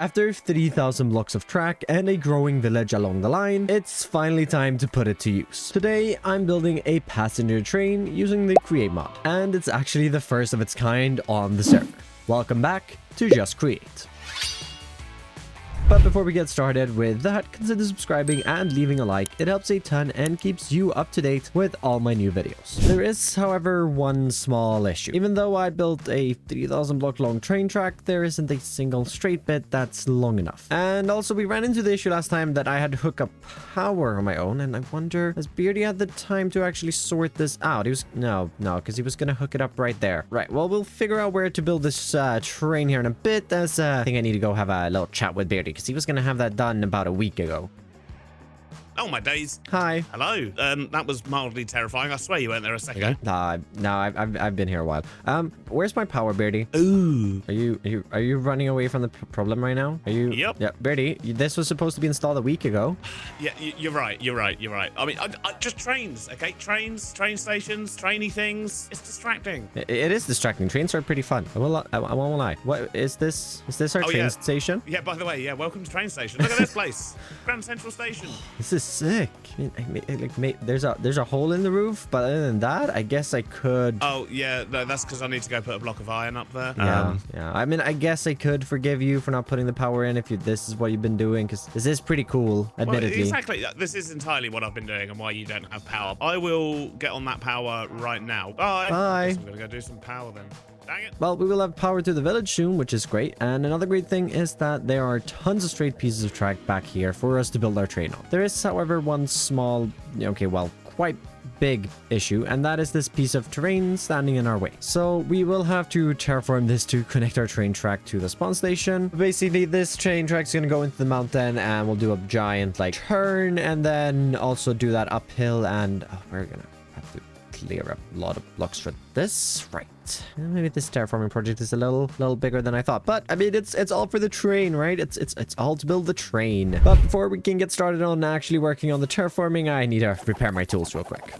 After 3,000 blocks of track and a growing village along the line, it's finally time to put it to use. Today, I'm building a passenger train using the Create mod, and it's actually the first of its kind on the server. Welcome back to Just Create. But before we get started with that, consider subscribing and leaving a like. It helps a ton and keeps you up to date with all my new videos. There is, however, one small issue. Even though I built a 3,000 block long train track, there isn't a single straight bit that's long enough. And also we ran into the issue last time that I had to hook up power on my own, and I wonder, has Beardy had the time to actually sort this out? He was, no, because he was gonna hook it up right there. Right, well, we'll figure out where to build this train here in a bit, as I think I need to go have a little chat with Beardy, because he was gonna have that done about a week ago. Oh, my days. Hi. Hello. That was mildly terrifying. I swear you weren't there a second ago. No, I've been here a while. Where's my power, Beardy? Ooh. Are you running away from the problem right now? Are you? Yep. Yeah, Beardy, this was supposed to be installed a week ago. Yeah, you're right. I mean, just trains, okay? Trains, train stations, trainy things. It's distracting. It is distracting. Trains are pretty fun. I won't lie. What is this? Is this our train station? Yeah, by the way, yeah, welcome to train station. Look at this place. Grand Central Station. This is sick. There's a hole in the roof, but other than that, I guess I could. Oh yeah, no, that's because I need to go put a block of iron up there. Yeah. I mean, I guess I could forgive you for not putting the power in if this is what you've been doing, because this is pretty cool, admittedly. Well, exactly. This is entirely what I've been doing and why you don't have power. I will get on that power right now. Bye. Bye. I'm gonna go do some power then. Dang it. Well, we will have power to the village soon, which is great. And another great thing is that there are tons of straight pieces of track back here for us to build our train on. There is, however, one small, quite big issue, and that is this piece of terrain standing in our way. So we will have to terraform this to connect our train track to the spawn station. Basically, this train track is going to go into the mountain, and we'll do a giant turn, and then also do that uphill, and we're gonna have to clear a lot of blocks for this. Right. Maybe this terraforming project is a little bigger than I thought, but I mean, it's all for the train, right? It's all to build the train. But before we can get started on actually working on the terraforming, I need to repair my tools real quick.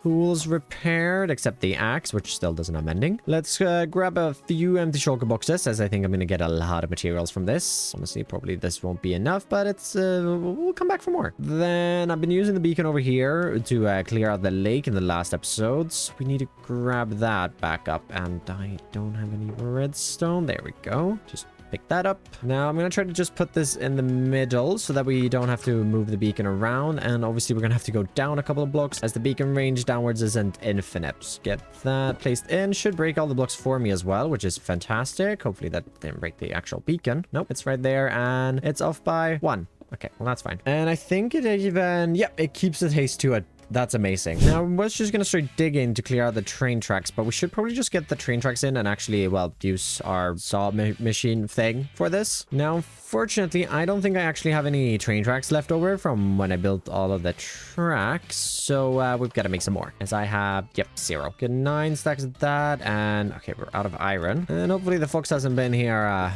Tools repaired, except the axe, which still doesn't have mending. Let's grab a few empty shulker boxes, as I think I'm going to get a lot of materials from this. Honestly, probably this won't be enough, but it's we'll come back for more. Then I've been using the beacon over here to clear out the lake in the last episodes. We need to grab that back up, and I don't have any redstone. There we go. Just pick that up. Now I'm going to try to just put this in the middle so that we don't have to move the beacon around. And obviously we're going to have to go down a couple of blocks as the beacon range downwards isn't infinite. Just get that placed in. Should break all the blocks for me as well, which is fantastic. Hopefully that didn't break the actual beacon. Nope, it's right there and it's off by 1. Okay, well, that's fine. And I think it even, it keeps the haste to it. That's amazing. Now, we're just going to start digging to clear out the train tracks, but we should probably just get the train tracks in and actually, use our saw machine thing for this. Now, unfortunately, I don't think I actually have any train tracks left over from when I built all of the tracks, so we've got to make some more, as I have, 0. Get 9 stacks of that, and, okay, we're out of iron. And hopefully the fox hasn't been here,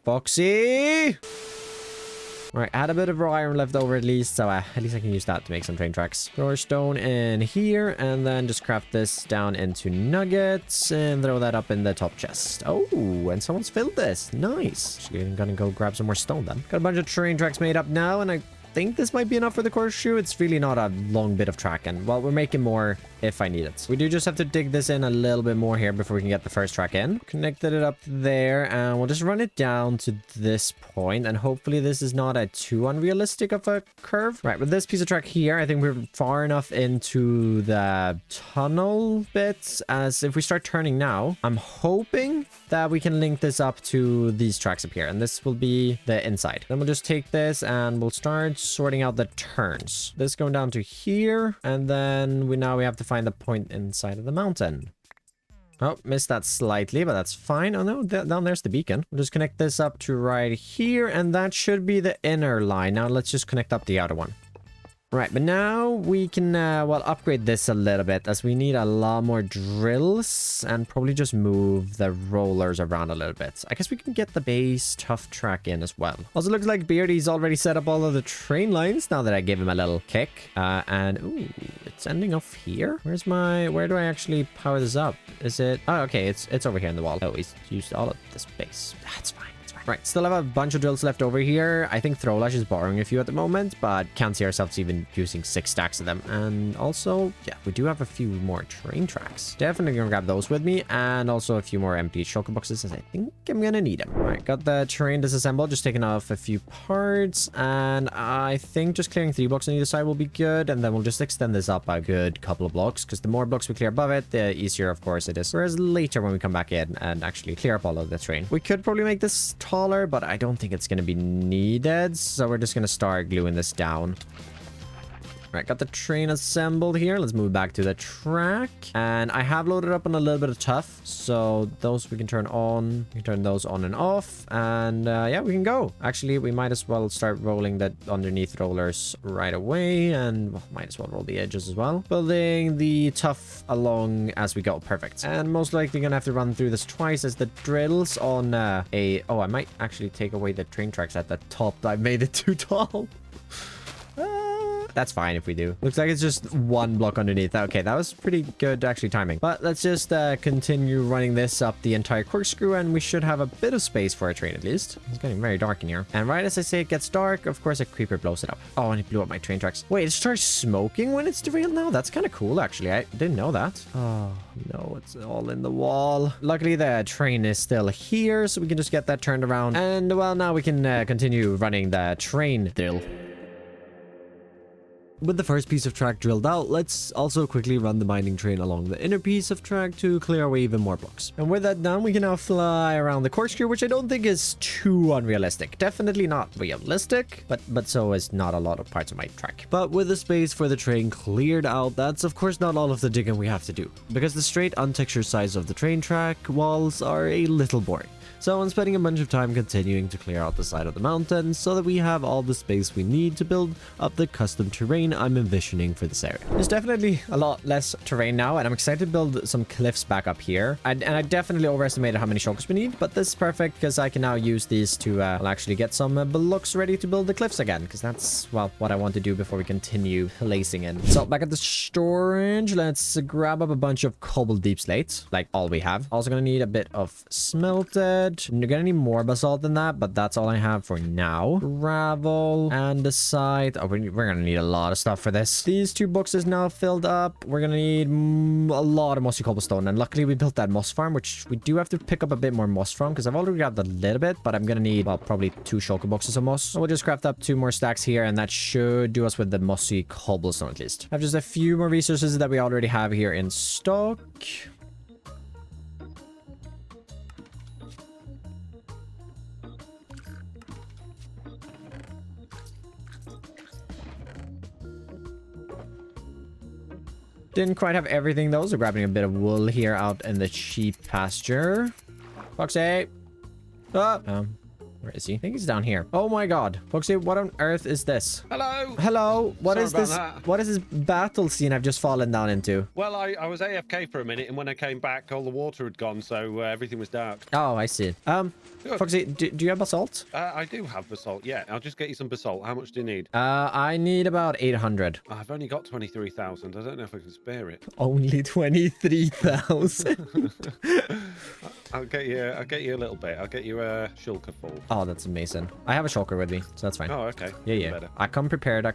Foxy! Alright, I had a bit of raw iron left over at least, so at least I can use that to make some train tracks. Throw our stone in here, and then just craft this down into nuggets, and throw that up in the top chest. Oh, and someone's filled this. Nice. Actually, I'm gonna go grab some more stone then. Got a bunch of train tracks made up now, and I think this might be enough for the horseshoe. It's really not a long bit of track, and well, we're making more if I need it. We do just have to dig this in a little bit more here before we can get the first track in. Connected it up there, and we'll just run it down to this point, and hopefully this is not a too unrealistic of a curve. Right, with this piece of track here, I think we're far enough into the tunnel bits, as if we start turning now, I'm hoping that we can link this up to these tracks up here, and this will be the inside. Then we'll just take this and we'll start sorting out the turns. This going down to here, and then we have to find the point inside of the mountain. Oh, missed that slightly, but that's fine. Oh no, down there's the beacon. We'll just connect this up to right here, and that should be the inner line. Now let's just connect up the outer one. Right, but now we can, well, upgrade this a little bit as we need a lot more drills and probably just move the rollers around a little bit. I guess we can get the base tough track in as well. Also looks like Beardy's already set up all of the train lines now that I gave him a little kick. And, ooh, it's ending off here. Where do I actually power this up? Is it, oh, okay, it's over here in the wall. Oh, he's used all of the space. That's fine. Right, still have a bunch of drills left over here. I think Throlash is borrowing a few at the moment, but can't see ourselves even using 6 stacks of them. And also, yeah, we do have a few more train tracks. Definitely gonna grab those with me, and also a few more empty shulker boxes, as I think I'm gonna need them. All right, got the train disassembled, just taking off a few parts, and I think just clearing 3 blocks on either side will be good, and then we'll just extend this up a good couple of blocks, because the more blocks we clear above it, the easier, of course, it is. Whereas later when we come back in and actually clear up all of the train, we could probably make this taller, but I don't think it's going to be needed. So we're just going to start gluing this down. Right, got the train assembled here. Let's move back to the track. And I have loaded up on a little bit of tough. So those we can turn on. We can turn those on and off. And yeah, we can go. Actually, we might as well start rolling the underneath rollers right away. And well, might as well roll the edges as well. Building the tough along as we go. Perfect. And most likely gonna have to run through this twice as the drills on Oh, I might actually take away the train tracks at the top. I made it too tall. That's fine if we do. Looks like it's just 1 block underneath. Okay, that was pretty good actually timing. But let's just continue running this up the entire corkscrew, and we should have a bit of space for a train at least. It's getting very dark in here. And right as I say it gets dark, of course a creeper blows it up. Oh, and it blew up my train tracks. Wait, it starts smoking when it's derailed now? That's kind of cool actually. I didn't know that. Oh no, it's all in the wall. Luckily the train is still here, so we can just get that turned around. And well, now we can continue running the train drill. With the first piece of track drilled out, let's also quickly run the mining train along the inner piece of track to clear away even more blocks. And with that done, we can now fly around the corkscrew, which I don't think is too unrealistic. Definitely not realistic, but so is not a lot of parts of my track. But with the space for the train cleared out, that's of course not all of the digging we have to do, because the straight untextured sides of the train track walls are a little boring. So I'm spending a bunch of time continuing to clear out the side of the mountain so that we have all the space we need to build up the custom terrain I'm envisioning for this area. There's definitely a lot less terrain now, and I'm excited to build some cliffs back up here. And I definitely overestimated how many shulkers we need, but this is perfect because I can now use these to I'll actually get some blocks ready to build the cliffs again, because that's, well, what I want to do before we continue placing in. So back at the storage, let's grab up a bunch of cobble deep slates, like all we have. Also gonna need a bit of smelted. You're gonna need more basalt than that, but that's all I have for now. Gravel and the site. Oh, we're gonna need a lot of stuff for this. These 2 boxes now filled up. We're gonna need a lot of mossy cobblestone, and luckily we built that moss farm, which we do have to pick up a bit more moss from, because I've already grabbed a little bit, but I'm gonna need, well, probably 2 shulker boxes of moss. So we'll just craft up 2 more stacks here, and that should do us with the mossy cobblestone at least. I have just a few more resources that we already have here in stock. Didn't quite have everything though, so grabbing a bit of wool here out in the sheep pasture. Foxy! Oh, where is he? I think he's down here. Oh my god. Foxy, what on earth is this? Hello! Hello! What is this? That. What is this battle scene I've just fallen down into? Well, I was AFK for a minute, and when I came back, all the water had gone, so everything was dark. Oh, I see. Foxy, do you have basalt? I do have basalt, yeah. I'll just get you some basalt. How much do you need? I need about 800. I've only got 23,000. I don't know if I can spare it. Only 23,000. I'll get you a little bit. I'll get you a shulker full. Oh, that's amazing. I have a shulker with me, so that's fine. Oh, okay. Yeah. Better. I come prepared.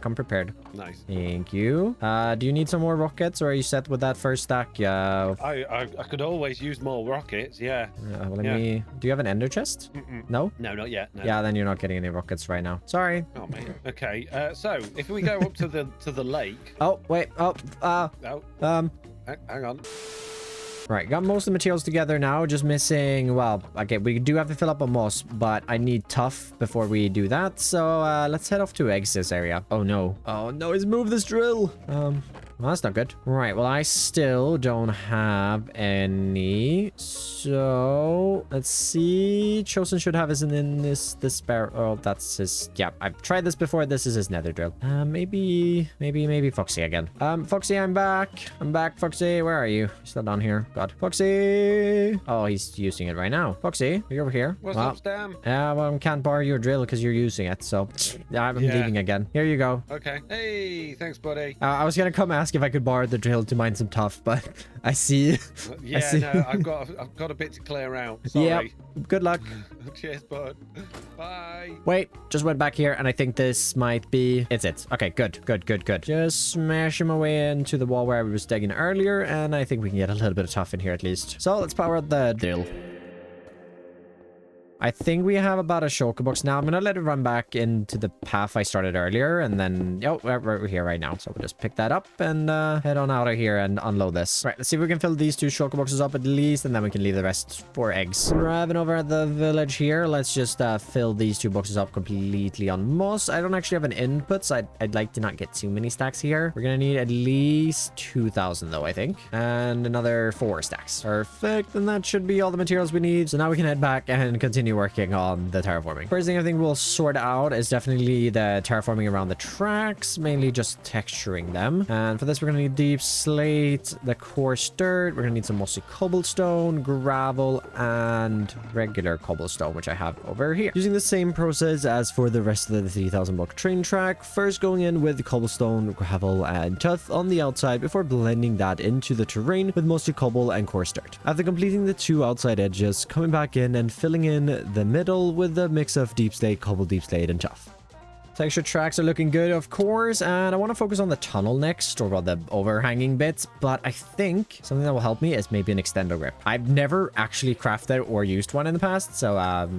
Nice. Thank you. Do you need some more rockets, or are you set with that first stack? Yeah. I could always use more rockets, yeah. Well, let me... Do you have an ender chest? No? No, not yet. No. Yeah, then you're not getting any rockets right now. Sorry. Oh, man. Okay, so if we go up to the lake... Oh, wait. Oh, hang on. Right, got most of the materials together now. Just missing, well, okay, we do have to fill up a moss, but I need tough before we do that. So let's head off to exit area. Oh no, he's moved this drill. Well, that's not good. Right, well, I still don't have any So let's see. Chosen should have his in this spare. Oh, that's his. Yeah, I've tried this before. This is his nether drill. Maybe Foxy again. Foxy, I'm back. I'm back, Foxy. Where are you? You're still down here. God, Foxy. Oh, he's using it right now. Foxy, are you over here? What's up, Stam? Yeah, well, I can't borrow your drill because you're using it. So I'm leaving again. Here you go. Okay. Hey, thanks, buddy. I was gonna come ask if I could borrow the drill to mine some tuff, but I see. Yeah, I see. no, I've got a bit to clear out. Sorry. Yep. Good luck. Cheers, bud. Bye. Wait, just went back here and I think this might be... It's it. Okay, good. Just smash him away into the wall where I was digging earlier, and I think we can get a little bit of tuff in here at least. So let's power up the drill. I think we have about a shulker box now. I'm going to let it run back into the path I started earlier. And then, oh, we're here right now. So we'll just pick that up and head on out of here and unload this. Right, let's see if we can fill these 2 shulker boxes up at least. And then we can leave the rest for eggs. Driving over at the village here. Let's just fill these 2 boxes up completely on moss. I don't actually have an input, so I'd like to not get too many stacks here. We're going to need at least 2,000 though, I think. And another 4 stacks. Perfect. And that should be all the materials we need. So now we can head back and continue working on the terraforming. First thing I think we'll sort out is definitely the terraforming around the tracks, mainly just texturing them. And for this, we're going to need deep slate, the coarse dirt. We're going to need some mossy cobblestone, gravel, and regular cobblestone, which I have over here. Using the same process as for the rest of the 3,000 block train track, first going in with cobblestone, gravel, and tuff on the outside before blending that into the terrain with mossy cobble and coarse dirt. After completing the 2 outside edges, coming back in and filling in the middle with a mix of deep slate, cobble, deep slate, and tuff. Texture tracks are looking good, of course, and I want to focus on the tunnel next, or the overhanging bits, but I think something that will help me is maybe an extender grip. I've never actually crafted or used one in the past, so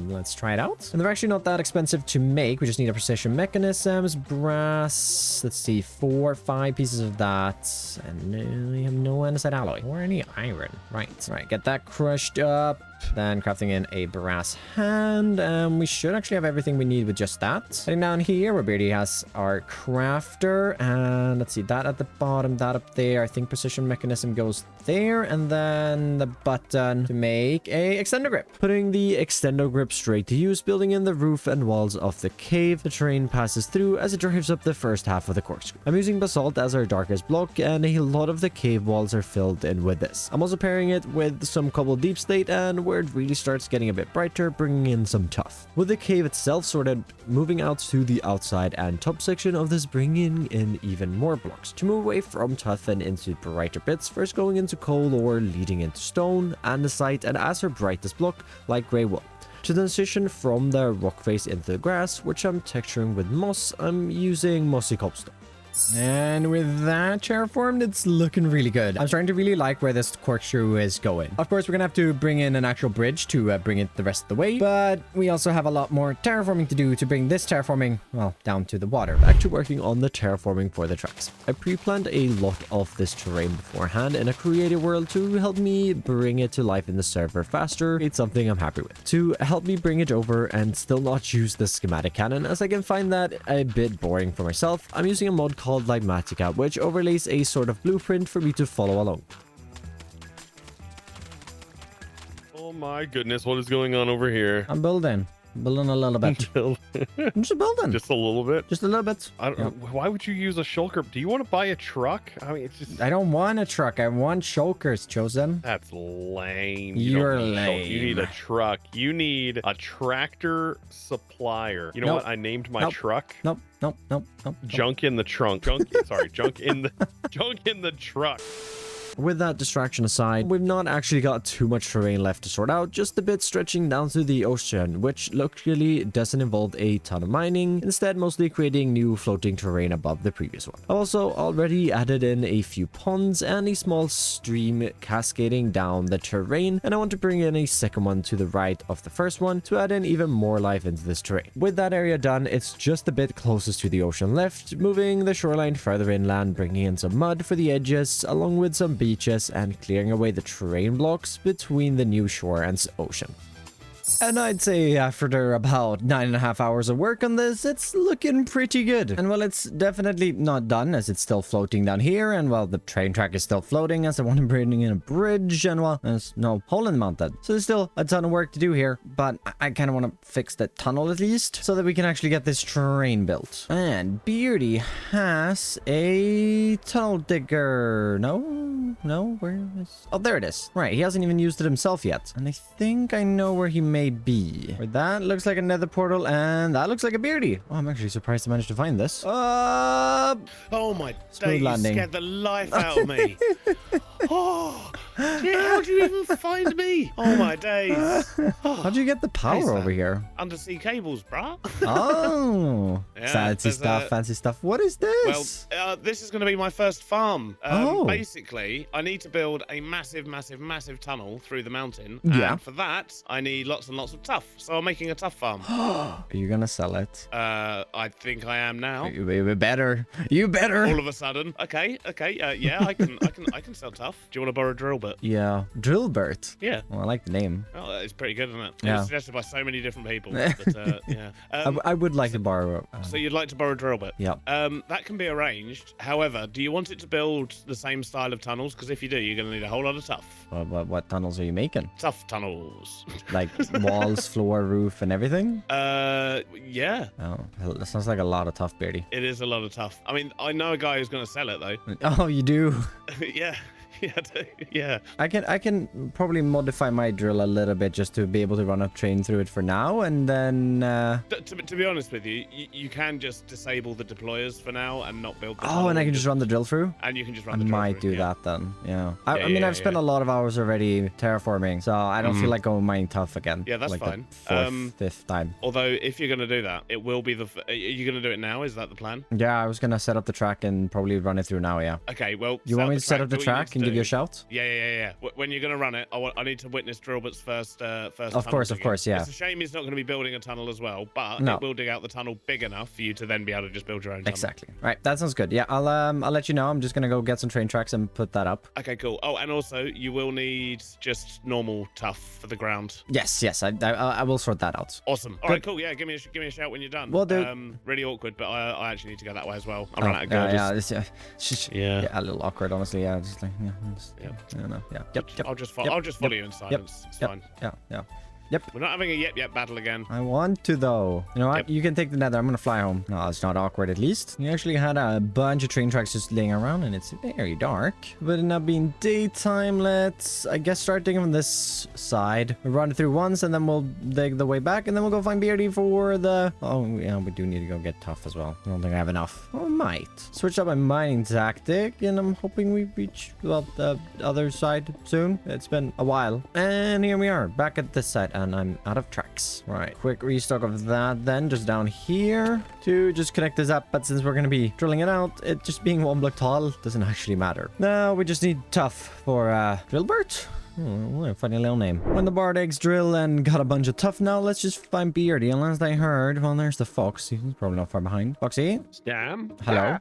let's try it out. And they're actually not that expensive to make. We just need a precision mechanisms, brass, let's see, 4 or 5 pieces of that, and we have no andesite alloy or any iron. Right, get that crushed up. Then crafting in a brass hand. We should actually have everything we need with just that. Heading down here where Beardy has our crafter. And let's see, that at the bottom, that up there. I think precision mechanism goes there. And then the button to make a extender grip. Putting the extender grip straight to use, building in the roof and walls of the cave the train passes through as it drives up the first half of the corkscrew. I'm using basalt as our darkest block, and a lot of the cave walls are filled in with this. I'm also pairing it with some cobble deep slate, and where it really starts getting a bit brighter, bringing in some tuff. With the cave itself sorted, moving out to the outside and top section of this, bringing in even more blocks. To move away from tuff and into brighter bits, first going into coal ore, leading into stone, andesite, and as our brightest block, light grey wool. To transition from the rock face into the grass, which I'm texturing with moss, I'm using mossy cobblestone. And with that terraformed, it's looking really good. I'm starting to really like where this corkscrew is going. Of course, we're gonna have to bring in an actual bridge to bring it the rest of the way, but we also have a lot more terraforming to do to bring this terraforming, well, down to the water. Back to working on the terraforming for the tracks. I pre-planned a lot of this terrain beforehand in a creative world to help me bring it to life in the server faster. It's something I'm happy with. To help me bring it over and still not use the schematic cannon, as I can find that a bit boring for myself, I'm using a mod called Lighmatica, which overlays a sort of blueprint for me to follow along. Oh my goodness, what is going on over here? I'm building a little bit. I'm just building. Just a little bit? Just a little bit. I don't, Why would you use a shulker? Do you want to buy a truck? I mean, it's just... I don't want a truck. I want shulkers, Chosen. That's lame. You're lame. You need a truck. You need a tractor supplier. You know what? I named my truck. Nope. Junk in the trunk. Junk in the truck. With that distraction aside, we've not actually got too much terrain left to sort out, just a bit stretching down to the ocean, which luckily doesn't involve a ton of mining, instead mostly creating new floating terrain above the previous one. I've also already added in a few ponds and a small stream cascading down the terrain, and I want to bring in a second one to the right of the first one to add in even more life into this terrain. With that area done, it's just a bit closest to the ocean left, moving the shoreline further inland, bringing in some mud for the edges, along with some beaches and clearing away the terrain blocks between the new shore and ocean. And I'd say after about 9.5 hours of work on this, it's looking pretty good. And well, it's definitely not done as it's still floating down here. And well, the train track is still floating as I want to bring in a bridge. And well, there's no hole in the mountain. So there's still a ton of work to do here. But I kind of want to fix the tunnel at least so that we can actually get this train built. And Beardy has a tunnel digger. No, where is... Oh, there it is. Right, he hasn't even used it himself yet. And I think I know where he may be. Where that looks like a nether portal, and that looks like a Beardy. Oh, I'm actually surprised I managed to find this. Oh my Smooth days, landing. you scared the life out of me. Oh, shit, how'd you even find me? Oh my days. How'd you get the power over here? Undersea cables, bruh. Oh, Yeah, fancy there's stuff, fancy stuff. What is this? Well, this is going to be my first farm. Oh. Basically, I need to build a massive tunnel through the mountain. Yeah. And for that, I need lots and lots of tuff. So I'm making a tuff farm. Are you gonna sell it? I think I am now. You better. You better. All of a sudden. Okay. Yeah, I can sell tuff. Do you want to borrow a drill bit? Yeah, Drillbert. Yeah. Well, I like the name. Oh, it's pretty good, isn't it? It Yeah. was suggested by so many different people. But, yeah. I would like to borrow. So you'd like to borrow a drill bit? Yep. That can be arranged. However, do you want it to build the same style of tunnels? Because if you do, you're going to need a whole lot of tuff. What tunnels are you making? Tough tunnels. Like walls, floor, roof, and everything? Yeah. Oh, that sounds like a lot of tough, Beardy. It is a lot of tough. I mean, I know a guy who's going to sell it though. Oh, you do? Yeah. Yeah, I do. Yeah. I can probably modify my drill a little bit just to be able to run a train through it for now, and then... To be honest with you, you can just disable the deployers for now and not build the Oh, tunnel. and I can just run the drill through? And you can just I run the drill might through, do yeah. that then, yeah. I mean, yeah, I've spent yeah. a lot of hours already terraforming, so I don't feel like going mining tough again. Yeah, that's like fine. The fourth, fifth time. Although, if you're going to do that, it will be the... Are you going to do it now? Is that the plan? Yeah, I was gonna set up the track and probably run it through now, yeah. Okay, well... You want me to set up the what you track need and to give you a do- shout? Yeah. When you're going to run it, I need to witness Drillbert's first Of tunnel course, digging. yeah. It's a shame he's not going to be building a tunnel as well, but No. it will dig out the tunnel big enough for you to then be able to just build your own tunnel. Exactly. Right, that sounds good. Yeah, I'll let you know. I'm just gonna go get some train tracks and put that up. Okay, cool. Oh, and also, you will need just normal tuff for the ground. Yes, I will sort that out. Awesome. All right, cool. Yeah, give me a shout when you're done. Will do. Really awkward, but I actually need to go that way as well. I ran out of girders. Yeah, a little awkward, honestly. Yeah, just like Yeah. I don't know. Yeah. Yep. I'll just follow you in silence. It's fine. Yeah. We're not having a yep battle again. I want to though. You know what? Yep. You can take the nether. I'm gonna fly home. No, it's not awkward at least. You actually had a bunch of train tracks just laying around and it's very dark. But it not being daytime, let's I guess start digging on this side. We'll run it through once and then we'll dig the way back and then we'll go find Beardy for the... Oh yeah, we do need to go get tough as well. I don't think I have enough. Oh, I might. Switch up my mining tactic and I'm hoping we reach, well, the other side soon. It's been a while. And here we are, back at this side. And I'm out of tracks. Right, quick restock of that then, just down here to just connect this up. But since we're going to be drilling it out, it just being one block tall doesn't actually matter. Now we just need tough for Drillbert. Oh, funny little name. When the barred eggs drill and got a bunch of tough now, let's just find Beardy. And last I heard, well, there's the fox. He's probably not far behind. Foxy? Stam. Hello?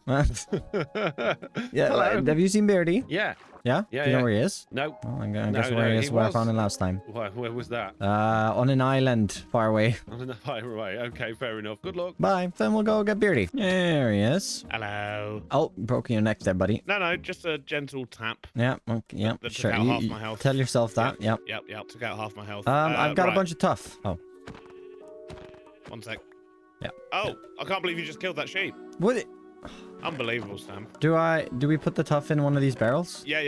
Yeah, Hello. have you seen Beardy? Yeah. Yeah? Yeah, Do you know yeah. where he is? No. Oh, I guess No, where he he is where I was. found him last time. Where was that? On an island far away. Right. Okay, fair enough. Good luck. Bye. Then we'll go get Beardy. There he is. Hello. Oh, broke your neck there, buddy. No, just a gentle tap. Yeah, okay, yeah, That took sure. out You- half you my health. tell yourself that. Yep. Yep. Took out half my health. I've got a right. bunch of tough. Oh, 1 sec. Yeah. Oh, I can't believe you just killed that sheep. what? Unbelievable, Sam. Do we put the tough in one of these barrels? Yeah.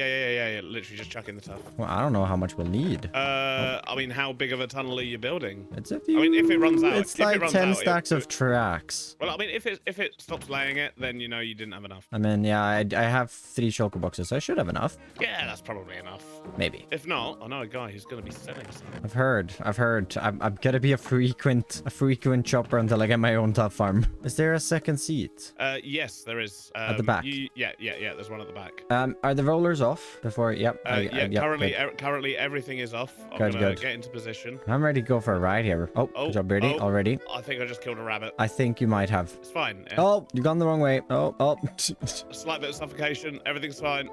Literally just chuck in the tough. Well, I don't know how much we'll need. I mean, how big of a tunnel are you building? It's a I mean, if it runs out, It's if it like runs 10 out, stacks of tracks. Well, I mean, if it stops laying it, then you know you didn't have enough. I mean, yeah, I have 3 shulker boxes, so I should have enough. Yeah, that's probably enough. Maybe. If not, I know a guy who's going to be selling some. I've heard. I'm gonna be a frequent chopper until I get my own tough farm. Is there a second seat? Yes, there is. At the back? Yeah. There's one at the back. Are the rollers off before? Yep. Yeah, yep, currently everything is off. I'm Good, gonna good. get into position. I'm ready to go for a ride here. Oh, good job, Birdie. Already. I think I just killed a rabbit. I think you might have. It's fine. Yeah. Oh, you've gone the wrong way. Oh. A slight bit of suffocation. Everything's fine.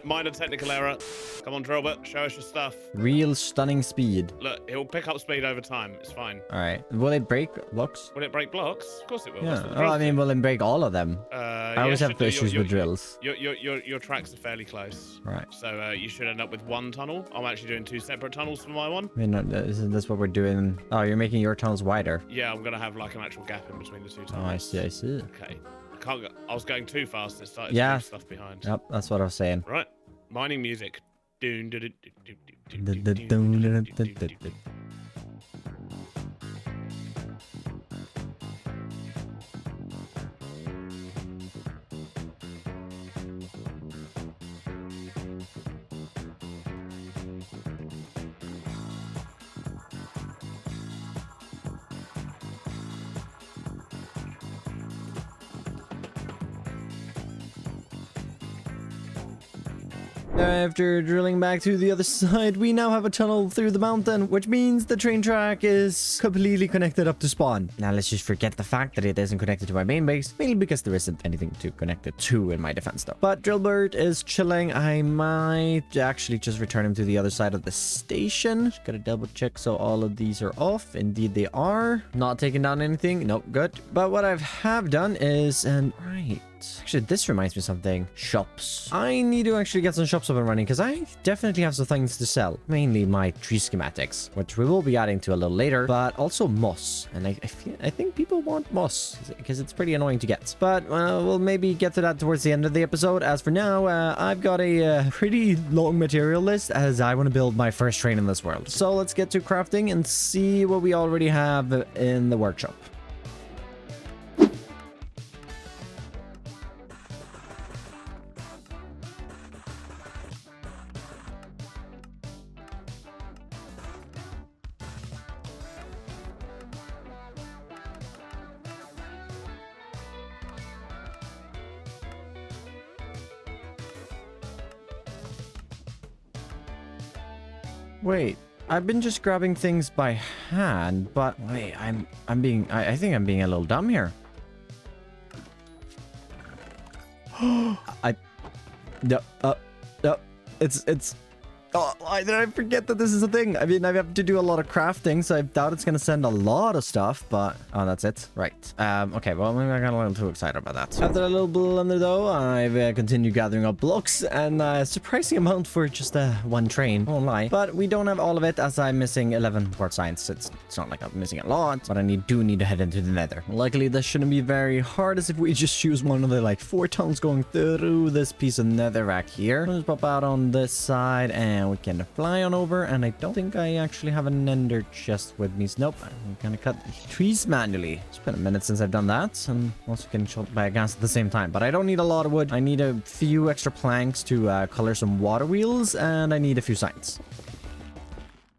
Minor technical error. Come on, Drillbit. Show us your stuff. Real stunning speed. Look, it will pick up speed over time. It's fine. All right. Will it break blocks? Will it break blocks? Of course it will. Yeah. That's what the Oh, drill I mean, will it break all of them? I always have issues with drills. Your tracks are fairly close. Right. So you should end up with one tunnel. I'm actually doing 2 separate tunnels for my one. I mean, isn't this what we're doing? Oh, you're making your tunnels wider. Yeah, I'm gonna have like an actual gap in between the 2 tunnels. Oh, I see. Okay. I was going too fast. It started Yeah. leaving stuff behind. Yep, that's what I was saying. Right. Mining music. Doon, doon, doon, doon, doon, doon, Dun, doon, dun, doon, dun, doon, dun, doon, dun, doon. dun. After drilling back to the other side, we now have a tunnel through the mountain, which means the train track is completely connected up to spawn. Now let's just forget the fact that it isn't connected to my main base, mainly because there isn't anything to connect it to in my defense though. But Drillbird is chilling. I might actually just return him to the other side of the station. Just gotta double check so all of these are off. Indeed they are. Not taking down anything. Nope, good. But what I have done is, right. Actually, this reminds me of something. Shops. I need to actually get some shops up and running because I definitely have some things to sell. Mainly my tree schematics, which we will be adding to a little later, but also moss. And I think people want moss because it's pretty annoying to get. But we'll maybe get to that towards the end of the episode. As for now, I've got a pretty long material list as I want to build my first train in this world. So let's get to crafting and see what we already have in the workshop. Wait, I've been just grabbing things by hand, but wait, I think I'm being a little dumb here. No, oh, why did I forget that this is a thing? I mean, I have to do a lot of crafting, so I doubt it's going to send a lot of stuff, but... Oh, that's it? Right. Okay, well, maybe I got a little too excited about that. After a little blunder, though, I've continued gathering up blocks, and a surprising amount for just one train. I won't lie. But we don't have all of it, as I'm missing 11 port signs. It's not like I'm missing a lot, but I do need to head into the nether. Luckily, this shouldn't be very hard, as if we just choose one of the, 4 tunnels going through this piece of netherrack here. Let's pop out on this side, and we can fly on over, and I don't think I actually have an ender chest with me. So nope, I'm gonna cut the trees manually. It's been a minute since I've done that, and also getting shot by a gas at the same time. But I don't need a lot of wood. I need a few extra planks to color some water wheels, and I need a few signs.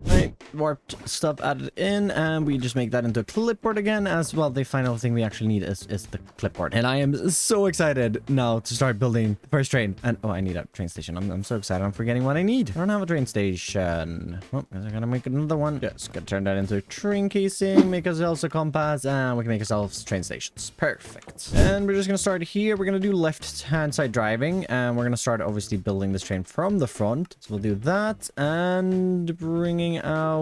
Right, warped stuff added in, and we just make that into a clipboard again. As well, the final thing we actually need is the clipboard, and I am so excited now to start building the first train. And oh, I need a train station. I'm so excited. I'm forgetting what I need. I don't have a train station. Oh, I gotta make another one. Just gotta turn that into a train casing, make ourselves a compass, and we can make ourselves train stations. Perfect. And we're just gonna start here. We're gonna do left-hand side driving, and we're gonna start obviously building this train from the front. So we'll do that, and bringing out...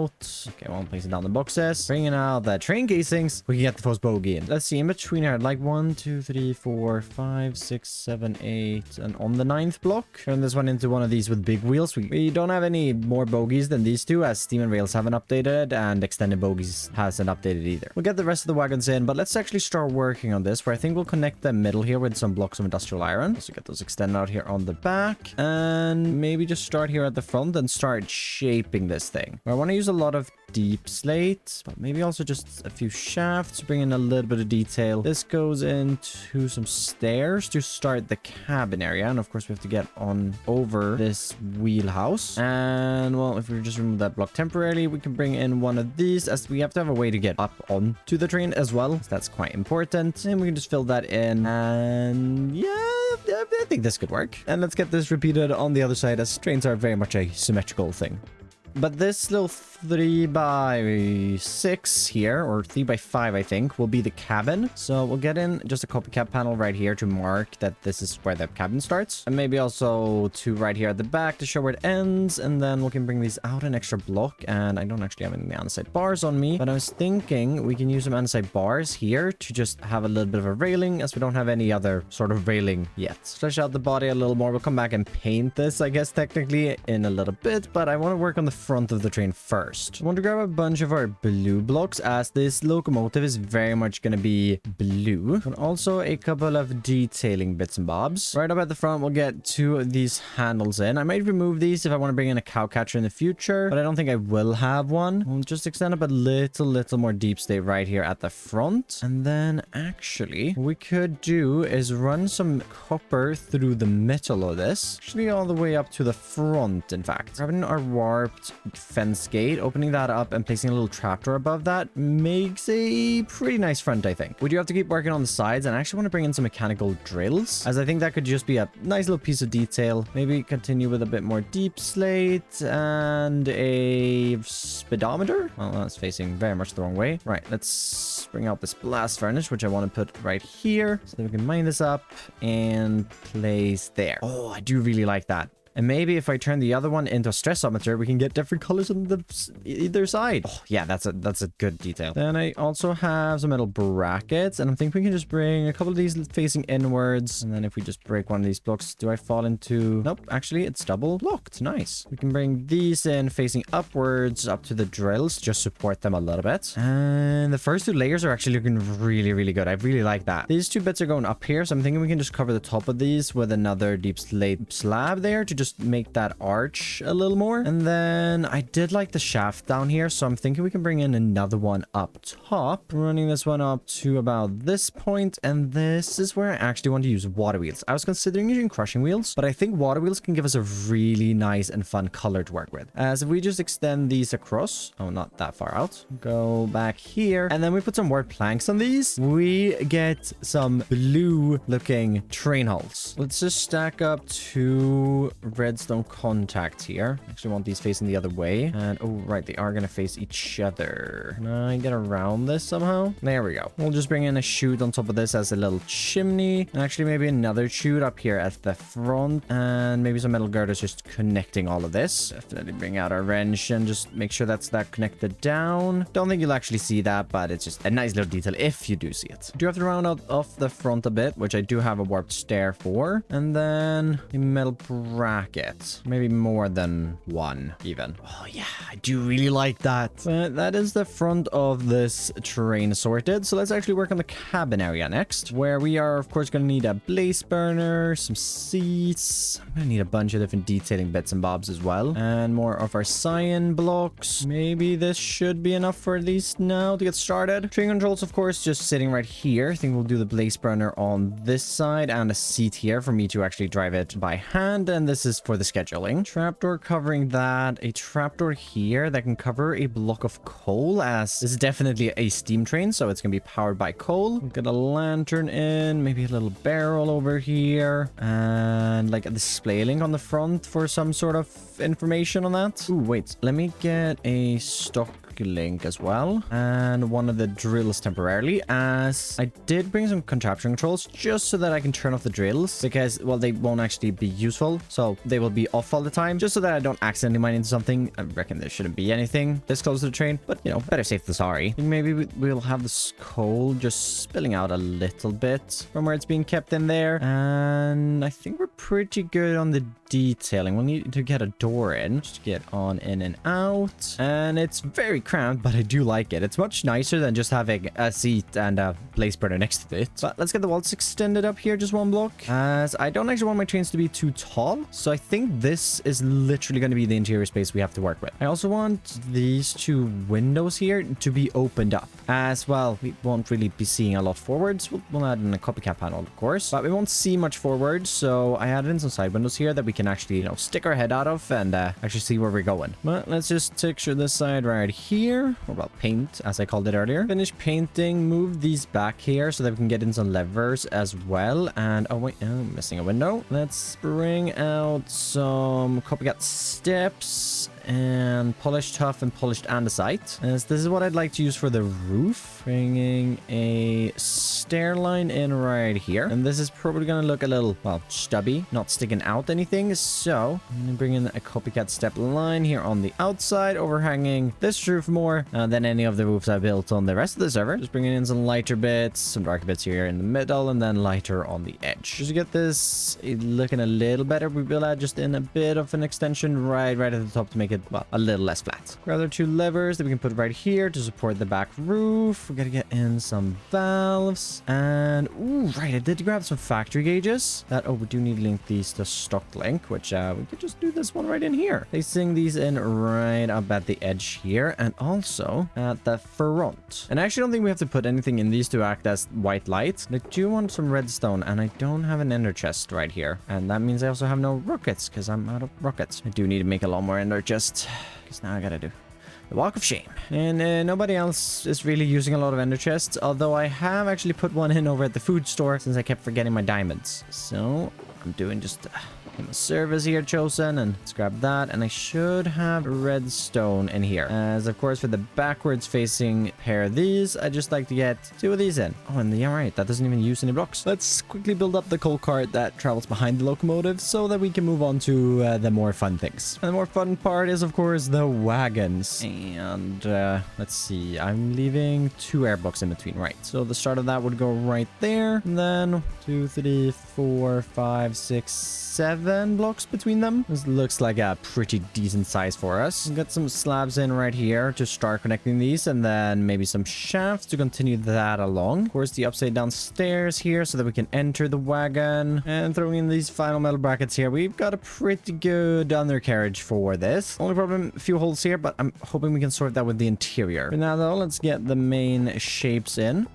Okay, I won't place it down the boxes. Bringing out the train casings. We can get the first bogey in. Let's see, in between here, like 1, 2, 3, 4, 5, 6, 7, 8, and on the 9th block. Turn this one into one of these with big wheels. We don't have any more bogies than these two, as Steam and Rails haven't updated, and Extended Bogies hasn't updated either. We'll get the rest of the wagons in, but let's actually start working on this, where I think we'll connect the middle here with some blocks of industrial iron. So get those extended out here on the back, and maybe just start here at the front and start shaping this thing. I want to use a lot of deep slate, but maybe also just a few shafts, bring in a little bit of detail. This goes into some stairs to start the cabin area. And of course, we have to get on over this wheelhouse. And well, if we just remove that block temporarily, we can bring in one of these, as we have to have a way to get up onto the train as well. So that's quite important. And we can just fill that in. And yeah, I think this could work. And let's get this repeated on the other side, as trains are very much a symmetrical thing. But this little 3x6 here, or 3x5, I think, will be the cabin. So we'll get in just a copycat panel right here to mark that this is where the cabin starts. And maybe also two right here at the back to show where it ends. And then we can bring these out an extra block. And I don't actually have any andesite bars on me, but I was thinking we can use some andesite bars here to just have a little bit of a railing, as we don't have any other sort of railing yet. Stretch out the body a little more. We'll come back and paint this, I guess, technically in a little bit, but I want to work on the front of the train first. I want to grab a bunch of our blue blocks, as this locomotive is very much going to be blue, but also a couple of detailing bits and bobs. Right up at the front, we'll get two of these handles in. I might remove these if I want to bring in a cow catcher in the future, but I don't think I will have one. We'll just extend up a little more deep state right here at the front. And then actually what we could do is run some copper through the middle of this, actually all the way up to the front. In fact, grabbing our warped fence gate, opening that up and placing a little trapdoor above that makes a pretty nice front, I think. We do have to keep working on the sides, and I actually want to bring in some mechanical drills, as I think that could just be a nice little piece of detail. Maybe continue with a bit more deep slate and a speedometer. Well, that's facing very much the wrong way. Right, let's bring out this blast furnace, which I want to put right here so that we can mine this up and place there. Oh, I do really like that. And maybe if I turn the other one into a stressometer, we can get different colors on the either side. Oh, yeah, that's a good detail. Then I also have some metal brackets, and I think we can just bring a couple of these facing inwards. And then if we just break one of these blocks, do I fall into... Nope, actually, it's double blocked. Nice. We can bring these in facing upwards up to the drills, just support them a little bit. And the first two layers are actually looking really good. I really like that. These two bits are going up here, so I'm thinking we can just cover the top of these with another deep slate slab there to just make that arch a little more. And then I did like the shaft down here, so I'm thinking we can bring in another one up top, running this one up to about this point. And this is where I actually want to use water wheels. I was considering using crushing wheels, but I think water wheels can give us a really nice and fun color to work with. As if we just extend these across, oh, not that far out, go back here, and then we put some warp planks on these, we get some blue looking train hulls. Let's just stack up two redstone contacts here. Actually want these facing the other way. And oh, right, they are going to face each other. Can I get around this somehow? There we go. We'll just bring in a chute on top of this as a little chimney. And actually maybe another chute up here at the front. And maybe some metal girders just connecting all of this. Definitely bring out our wrench and just make sure that's connected down. Don't think you'll actually see that, but it's just a nice little detail if you do see it. Do have to round out off the front a bit, which I do have a warped stair for. And then a metal bracket. Maybe more than one even. Oh yeah, I do really like that. But that is the front of this train sorted. So let's actually work on the cabin area next, where we are of course going to need a blaze burner, some seats. I'm going to need a bunch of different detailing bits and bobs as well, and more of our cyan blocks. Maybe this should be enough for at least now to get started. Train controls of course just sitting right here. I think we'll do the blaze burner on this side and a seat here for me to actually drive it by hand, and this is for the scheduling. Trapdoor covering that. A trapdoor here that can cover a block of coal, as this is definitely a steam train, so it's gonna be powered by coal. We'll get a lantern in, maybe a little barrel over here, and like a display link on the front for some sort of information on that. Ooh, wait, let me get a stock link as well, and one of the drills temporarily, as I did bring some contraption controls just so that I can turn off the drills, because well, they won't actually be useful, so they will be off all the time, just so that I don't accidentally mine into something. I reckon there shouldn't be anything this close to the train, but you know, better safe than sorry. Maybe we'll have this coal just spilling out a little bit from where it's being kept in there, and I think we're pretty good on the detailing. We'll need to get a door in, just to get on in and out. And it's very cramped, but I do like it. It's much nicer than just having a seat and a place burner next to it. But let's get the walls extended up here just one block, as I don't actually want my trains to be too tall. So I think this is literally going to be the interior space we have to work with. I also want these two windows here to be opened up, as well. We won't really be seeing a lot forwards. We'll add in a copycat panel, of course, but we won't see much forward. So I added in some side windows here that we can actually, you know, stick our head out of and actually see where we're going. But let's just texture this side right here, or well, paint, as I called it earlier. Finish painting, move these back here so that we can get in some levers as well. And oh wait, I'm missing a window. Let's bring out some copycat steps and polished tuff and polished andesite, as this is what I'd like to use for the roof. Bringing a stair line in right here, and this is probably gonna look a little, well, stubby, not sticking out anything. So I'm gonna bring in a copycat step line here on the outside, overhanging this roof more than any of the roofs I built on the rest of the server. Just bringing in some lighter bits, some darker bits here in the middle, and then lighter on the edge. Just to get this looking a little better, we will add just in a bit of an extension right at the top to make it, well, a little less flat. Grab our two levers that we can put right here to support the back roof. We're gonna get in some valves, and ooh, right, I did grab some factory gauges that, oh, we do need to link these to stock link, which we could just do this one right in here, placing these in right up at the edge here, and also at the front. And I actually don't think we have to put anything in these to act as white light. I do want some redstone, and I don't have an ender chest right here, and that means I also have no rockets because I'm out of rockets. I do need to make a lot more ender chests, because now I gotta do the walk of shame. And nobody else is really using a lot of ender chests, although I have actually put one in over at the food store since I kept forgetting my diamonds. So I'm doing just a service here chosen, and let's grab that, and I should have redstone in here, as of course for the backwards facing pair of these, I just like to get two of these in. Oh, and yeah, right, that doesn't even use any blocks. Let's quickly build up the coal cart that travels behind the locomotive so that we can move on to the more fun things. And the more fun part is of course the wagons, and let's see, I'm leaving two air blocks in between, right? So the start of that would go right there, and then 2, 3, 4, 5, 6, 7 blocks between them. This looks like a pretty decent size for us. We've got some slabs in right here to start connecting these, and then maybe some shafts to continue that along. Of course, the upside down stairs here so that we can enter the wagon, and throwing in these final metal brackets here. We've got a pretty good undercarriage for this. Only problem, a few holes here, but I'm hoping we can sort that with the interior. For now though, let's get the main shapes in.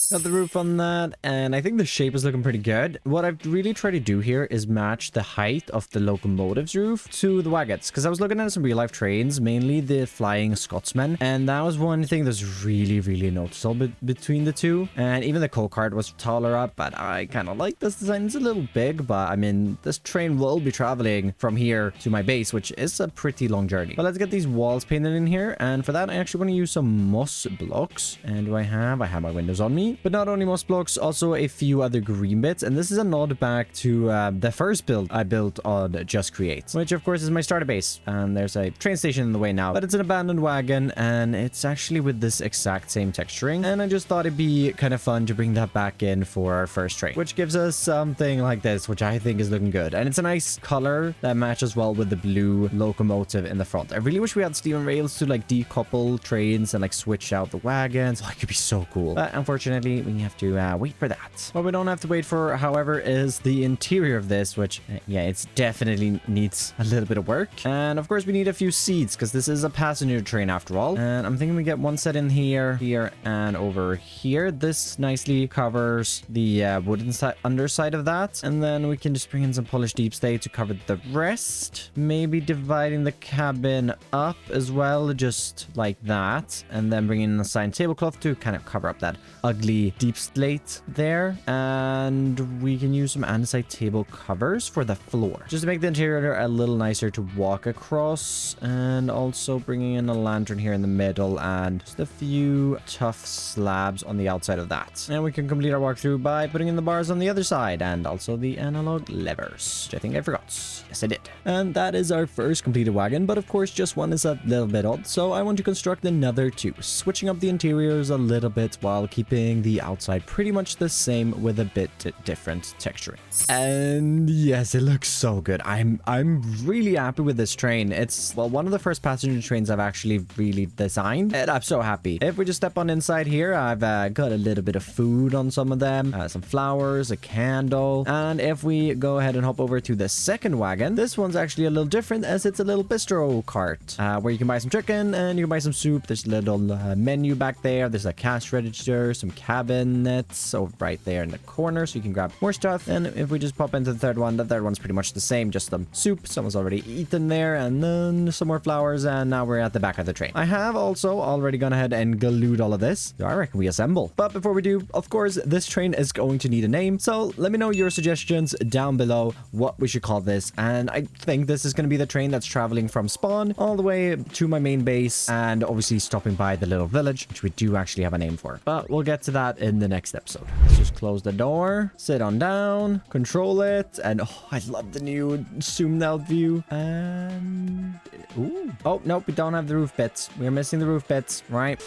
Got the roof on that, and I think the shape is looking pretty good. What I've really tried to do here is match the height of the locomotive's roof to the wagons, because I was looking at some real life trains, mainly the Flying Scotsman, and that was one thing that's really noticeable between the two. And even the coal cart was taller up, but I kind of like this design. It's a little big, but I mean, this train will be traveling from here to my base, which is a pretty long journey. But let's get these walls painted in here, and for that I actually want to use some moss blocks. And do I have my windows on me, but not only moss blocks, also a few other green bits. And this is a nod back to the first build I built on Just Create, which of course is my starter base. And there's a train station in the way now, but it's an abandoned wagon, and it's actually with this exact same texturing. And I just thought it'd be kind of fun to bring that back in for our first train, which gives us something like this, which I think is looking good. And it's a nice color that matches well with the blue locomotive in the front. I really wish we had steel rails to like decouple trains and like switch out the wagons. Oh, it could be so cool, but unfortunately we have to wait for that. What we don't have to wait for, however, is the interior of this, which yeah, it's definitely needs a little bit of work. And of course we need a few seats, because this is a passenger train after all. And I'm thinking we get one set in here, and over here. This nicely covers the wooden underside of that, and then we can just bring in some polished deep stay to cover the rest. Maybe dividing the cabin up as well, just like that, and then bringing in a signed tablecloth to kind of cover up that ugly the deep slate there. And we can use some andesite table covers for the floor, just to make the interior a little nicer to walk across. And also bringing in a lantern here in the middle and just a few tough slabs on the outside of that. And we can complete our walkthrough by putting in the bars on the other side and also the analog levers, which I think I forgot. Yes, I did. And that is our first completed wagon, but of course just one is a little bit odd, so I want to construct another two, switching up the interiors a little bit while keeping the outside pretty much the same with a bit different texturing. And yes, it looks so good. I'm really happy with this train. It's, well, one of the first passenger trains I've actually really designed, and I'm so happy. If we just step on inside here, I've got a little bit of food on some of them, some flowers, a candle. And if we go ahead and hop over to the second wagon, this one's actually a little different as it's a little bistro cart where you can buy some chicken and you can buy some soup. There's a little menu back there. There's a cash register, some cabinets over right there in the corner so you can grab more stuff. And if we just pop into the third one, the third one's pretty much the same, just some soup. Someone's already eaten there, and then some more flowers, and now we're at the back of the train. I have also already gone ahead and glued all of this, so I reckon we assemble. But before we do, of course, this train is going to need a name, so let me know your suggestions down below what we should call this. And I think this is going to be the train that's traveling from spawn all the way to my main base, and obviously stopping by the little village, which we do actually have a name for. But we'll get to that in the next episode. Let's just close the door, sit on down, control it, and oh, I love the new zoomed out view. And ooh, oh nope, we don't have the roof bits. We're missing the roof bits. Right,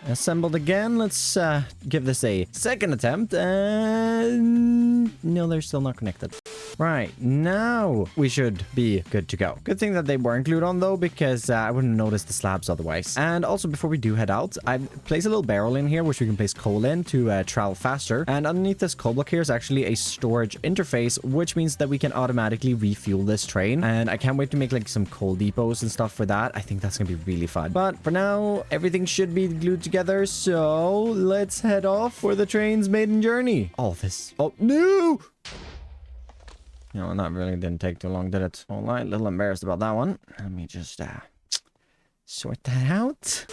assembled again. Let's give this a second attempt, and no, they're still not connected. Right, now we should be good to go. Good thing that they weren't glued on though, because I wouldn't notice the slabs otherwise. And also, before we do head out, I've placed a little barrel in here which we can place coal in to travel faster. And underneath this coal block here is actually a storage interface, which means that we can automatically refuel this train. And I can't wait to make like some coal depots and stuff for that. I think that's gonna be really fun. But for now, everything should be glued together, so let's head off for the train's maiden journey. Oh, no! No, that really didn't take too long, did it? All right, a little embarrassed about that one. Let me just sort that out.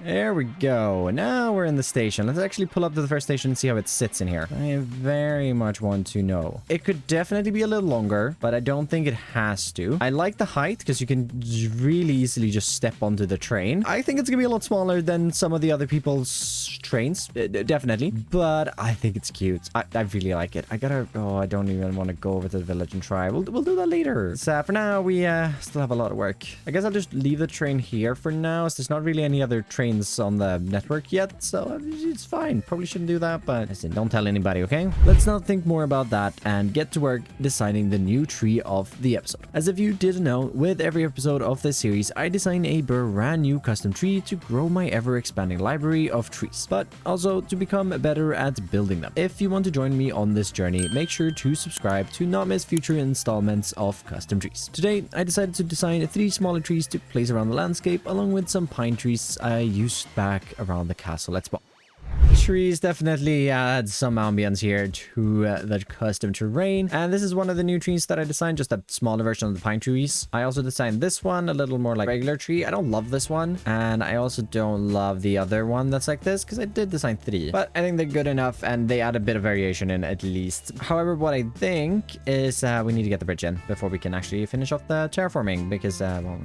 There we go. Now we're in the station. Let's actually pull up to the first station and see how it sits in here. I very much want to know. It could definitely be a little longer, but I don't think it has to. I like the height because you can really easily just step onto the train. I think it's gonna be a lot smaller than some of the other people's trains, definitely, but I think it's cute. I really like it. I don't even want to go over to the village and try. We'll do that later. So for now, we still have a lot of work. I guess I'll just leave the train here for now, as there's not really any other trains on the network yet, so it's fine. Probably shouldn't do that, but listen, don't tell anybody, okay? Let's not think more about that and get to work designing the new tree of the episode. As if you didn't know, with every episode of this series, I design a brand new custom tree to grow my ever-expanding library of trees, but also to become better at building them. If you want to join me on this journey, make sure to subscribe to not miss future installments of custom trees. Today, I decided to design 3 smaller trees to place around the landscape, along with some pine trees I used back around the castle at spawn. Trees definitely add some ambience here to the custom terrain, and this is one of the new trees that I designed, just a smaller version of the pine trees. I also designed this one a little more like regular tree. I don't love this one, and I also don't love the other one that's like this, because I did design 3, but I think they're good enough and they add a bit of variation in at least. However, what I think is we need to get the bridge in before we can actually finish off the terraforming, because well,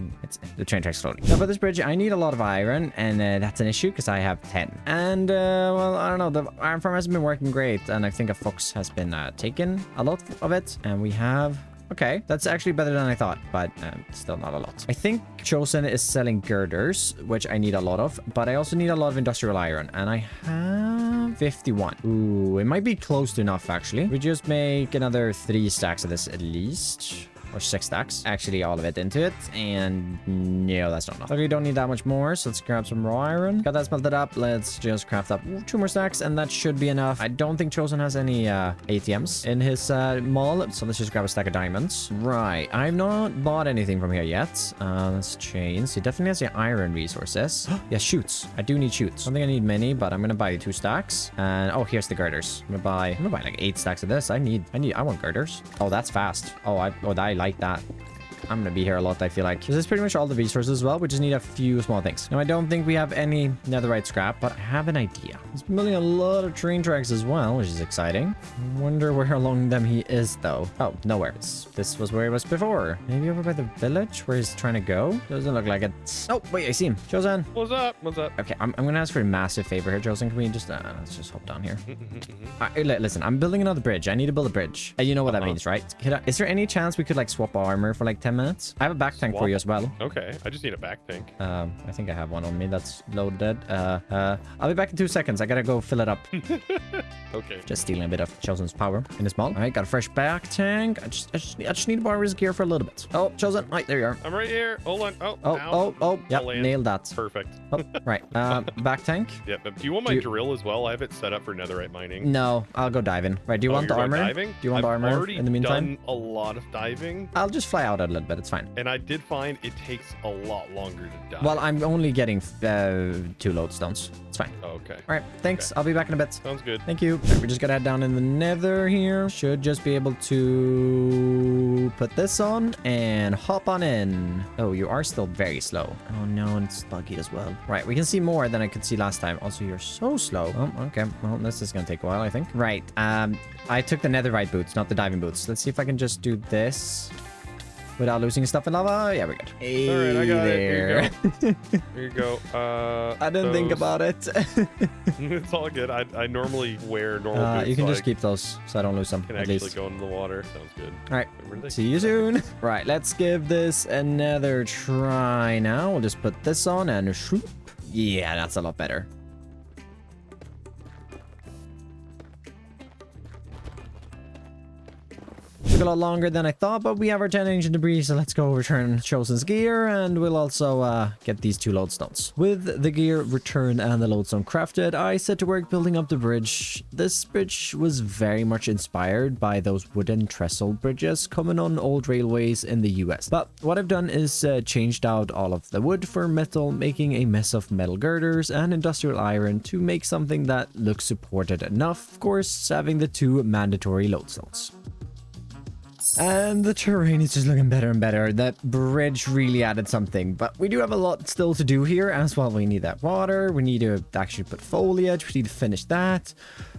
the train tracks slowly. Now for this bridge, I need a lot of iron, and that's an issue because I have 10. And well, I don't know, the iron farm hasn't been working great, and I think a fox has been taking a lot of it, and we have... Okay, that's actually better than I thought, but still not a lot. I think Chosen is selling girders, which I need a lot of, but I also need a lot of industrial iron, and I have 51. Ooh, it might be close to enough, actually. We just make another 3 stacks of this at least. Or 6 stacks. Actually, all of it into it. And no, that's not enough. Okay, we don't need that much more. So let's grab some raw iron. Got that smelted up. Let's just craft up 2 more stacks. And that should be enough. I don't think Chosen has any ATMs in his mall. So let's just grab a stack of diamonds. Right. I've not bought anything from here yet. Let's change. He definitely has the iron resources. Yeah, shoots. I do need shoots. I don't think I need many, but I'm going to buy 2 stacks. And oh, here's the girders. I'm gonna buy like 8 stacks of this. I want girders. Oh, that's fast. Oh, I like that. I'm gonna be here a lot, I feel like. This is pretty much all the resources as well. We just need a few small things. Now, I don't think we have any netherite scrap, but I have an idea. He's building a lot of train tracks as well, which is exciting. I wonder where along them he is, though. Oh, nowhere. This was where he was before. Maybe over by the village where he's trying to go? Doesn't look like it. Oh, wait, I see him. Chosen. What's up? What's up? Okay, I'm gonna ask for a massive favor here, Chosen. Can we just, let's just hop down here. Listen, I'm building another bridge. I need to build a bridge. You know what that means, right? Is there any chance we could like swap armor for like 10 minutes? I have a back tank for you as well. Okay, I just need a back tank. I think I have one on me that's loaded. I'll be back in 2 seconds. I gotta go fill it up. Okay. Just stealing a bit of Chosen's power in his mall. All right, got a fresh back tank. I just need to borrow his gear for a little bit. Oh, Chosen. Right, there you are. I'm right here. Hold on. Oh. Yep, I'll land. nailed that. Perfect. Oh, right. Back tank. Yeah, but do you want my drill as well? I have it set up for netherite mining. No, I'll go diving. Right, do you want the you're going armor? diving? Do you want the armor already in the meantime? done a lot of diving, I'll just fly out a little bit. It's fine. and I did find it takes a lot longer to dive. Well, I'm only getting 2 lodestones. It's fine. Okay. All right, thanks. Okay. I'll be back in a bit. Sounds good. Thank you. Right, we just gotta head down in the nether here. Should just be able to put this on and hop on in. Oh, you are still very slow. Oh no, and it's buggy as well. Right, we can see more than I could see last time. Also, you're so slow. Oh, okay. Well, this is gonna take a while, I think. Right. I took the netherite boots, not the diving boots. Let's see if I can just do this without losing stuff in lava. Yeah, we're good. Hey, All right, I got there. it. Here you go. I didn't think those- about it. It's all good. I normally wear normal boots. You can so just I keep those so I don't lose them, can at actually least. go into the water. Sounds good. All right. Where did they- See you soon. Right, let's give this another try now. We'll just put this on and shoop. Yeah, that's a lot better. Took a lot longer than I thought, but we have our 10 engine debris, so let's go return Chosen's gear, and we'll also get these 2 lodestones. With the gear returned and the lodestone crafted, I set to work building up the bridge. This bridge was very much inspired by those wooden trestle bridges common on old railways in the US. But what I've done is changed out all of the wood for metal, making a mess of metal girders and industrial iron to make something that looks supported enough, of course, having the 2 mandatory lodestones. And the terrain is just looking better and better. That bridge really added something, but we do have a lot still to do here as well. We need that water. We need to actually put foliage. We need to finish that.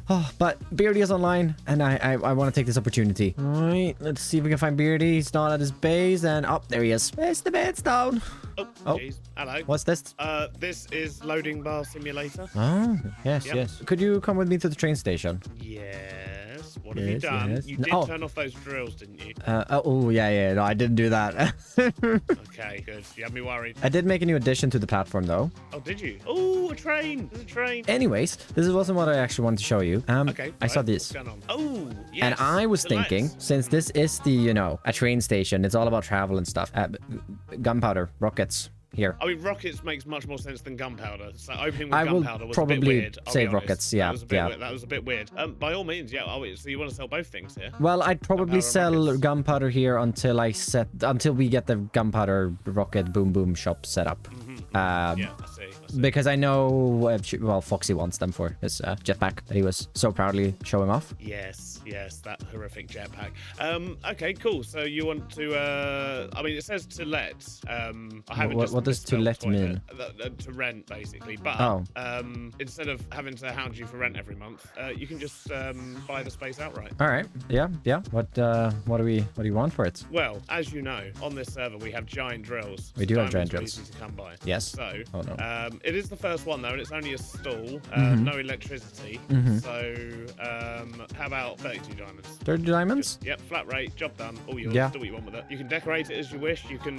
Oh, but Beardy is online, and I want to take this opportunity. All right, let's see if we can find Beardy. He's not at his base, and oh, there he is. It's the bedstone. Oh, Oh. jeez. Hello. What's this? This is loading bar simulator. Oh, yes, Yep. yes. Could you come with me to the train station? Yes. What have you Yes, done? yes. You did Oh. turn off those drills, didn't you? Yeah. No, I didn't do that. Okay, good. You had me worried. I did make a new addition to the platform, though. Oh, did you? Oh, a train. There's a train. Anyways, this wasn't what I actually wanted to show you. Okay. I saw right, this. What's going on? Oh, yes. And I was the thinking, lights. since this is the, a train station, it's all about travel and stuff. Gunpowder, rockets, here. I mean, rockets makes much more sense than gunpowder. So opening with I will gunpowder was probably a bit weird. I'll say be honest. rockets, yeah, That was a bit yeah. weird. That was a bit weird. By all means, yeah. Oh, so you want to sell both things here? Well, I'd probably Gunpowder and sell rockets. gunpowder here until we get the gunpowder rocket boom boom shop set up. Yeah, I see. Because I know, Foxy wants them for his jetpack that he was so proudly showing off. Yes, that horrific jetpack. Okay, cool. So you want to? I mean, it says to let. I haven't. What does to misspelled let toilet. mean? To rent, basically. But Oh. instead of having to hound you for rent every month, you can just buy the space outright. All right, yeah. What do you want for it? Well, as you know, on this server we have giant drills. We do have giant Diamonds are drills. easy to come by. Yes. So, Oh, no. it is the first one though, and it's only a stall, no electricity. So, how about 32 diamonds? 30 diamonds? Yep, flat rate, job done, all yours. Yeah. Do what you want with it. You can decorate it as you wish. You can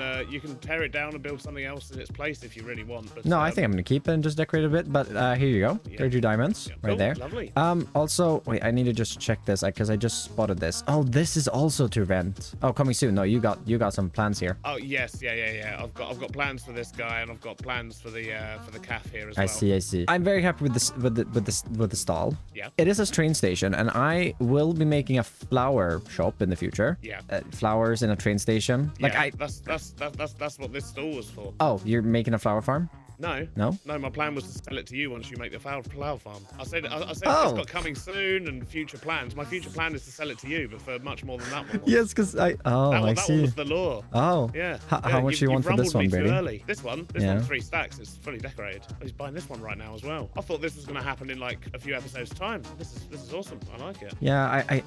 tear it down and build something else in its place if you really want. But No, I think I'm gonna keep it and just decorate it a bit. But here you go, Yeah. 32 diamonds, Yeah, right cool, there. lovely. Also, wait, I need to just check this because I just spotted this. Oh, this is also to rent. Oh, coming soon. No, you got some plans here. Oh yes, yeah. I've got plans for this guy, and I've got plans for the calf here as well. I see. I'm very happy with this with the stall. Yeah. It is a train station, and I will be making a flower shop in the future. Yeah. Flowers in a train station. Like Yeah, that's what this stall was for. Oh, you're making a flower farm? No. No? No, my plan was to sell it to you once you make the flower farm. I said Oh. it's got coming soon and future plans. My future plan is to sell it to you, but for much more than that one. Yes, because I that see. one was the lure. Oh. Yeah. How much do you want for this one, Brady? Early. This one, Yeah. one's 3 stacks. It's fully decorated. He's buying this one right now as well. I thought this was going to happen in like a few episodes' time. This is awesome. I like it. Yeah, I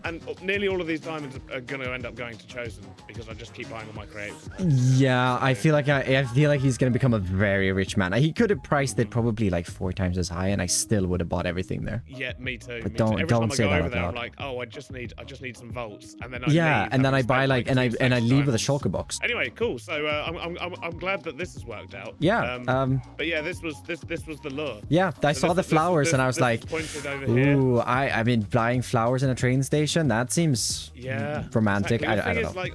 And nearly all of these diamonds are going to end up going to Chosen because I just keep buying all my creative. Yeah, I feel like I feel like he's gonna become a very rich man. He could have priced it probably like 4 times as high, and I still would have bought everything there. Yeah, me too. But me too. Every don't time say I go that over out there, I'm loud. like, oh, I just need some volts, and then I Yeah, leave, and then I having buy spent, like and I 2 and I stacks leave with a diamonds. shulker box. Anyway, cool. So I'm glad that this has worked out. Yeah. But yeah, this was the lure. Yeah, I So saw the flowers and I was this like, pointed over here. ooh, I mean, buying flowers in a train station, that seems romantic. Exactly. I don't know. Is, like,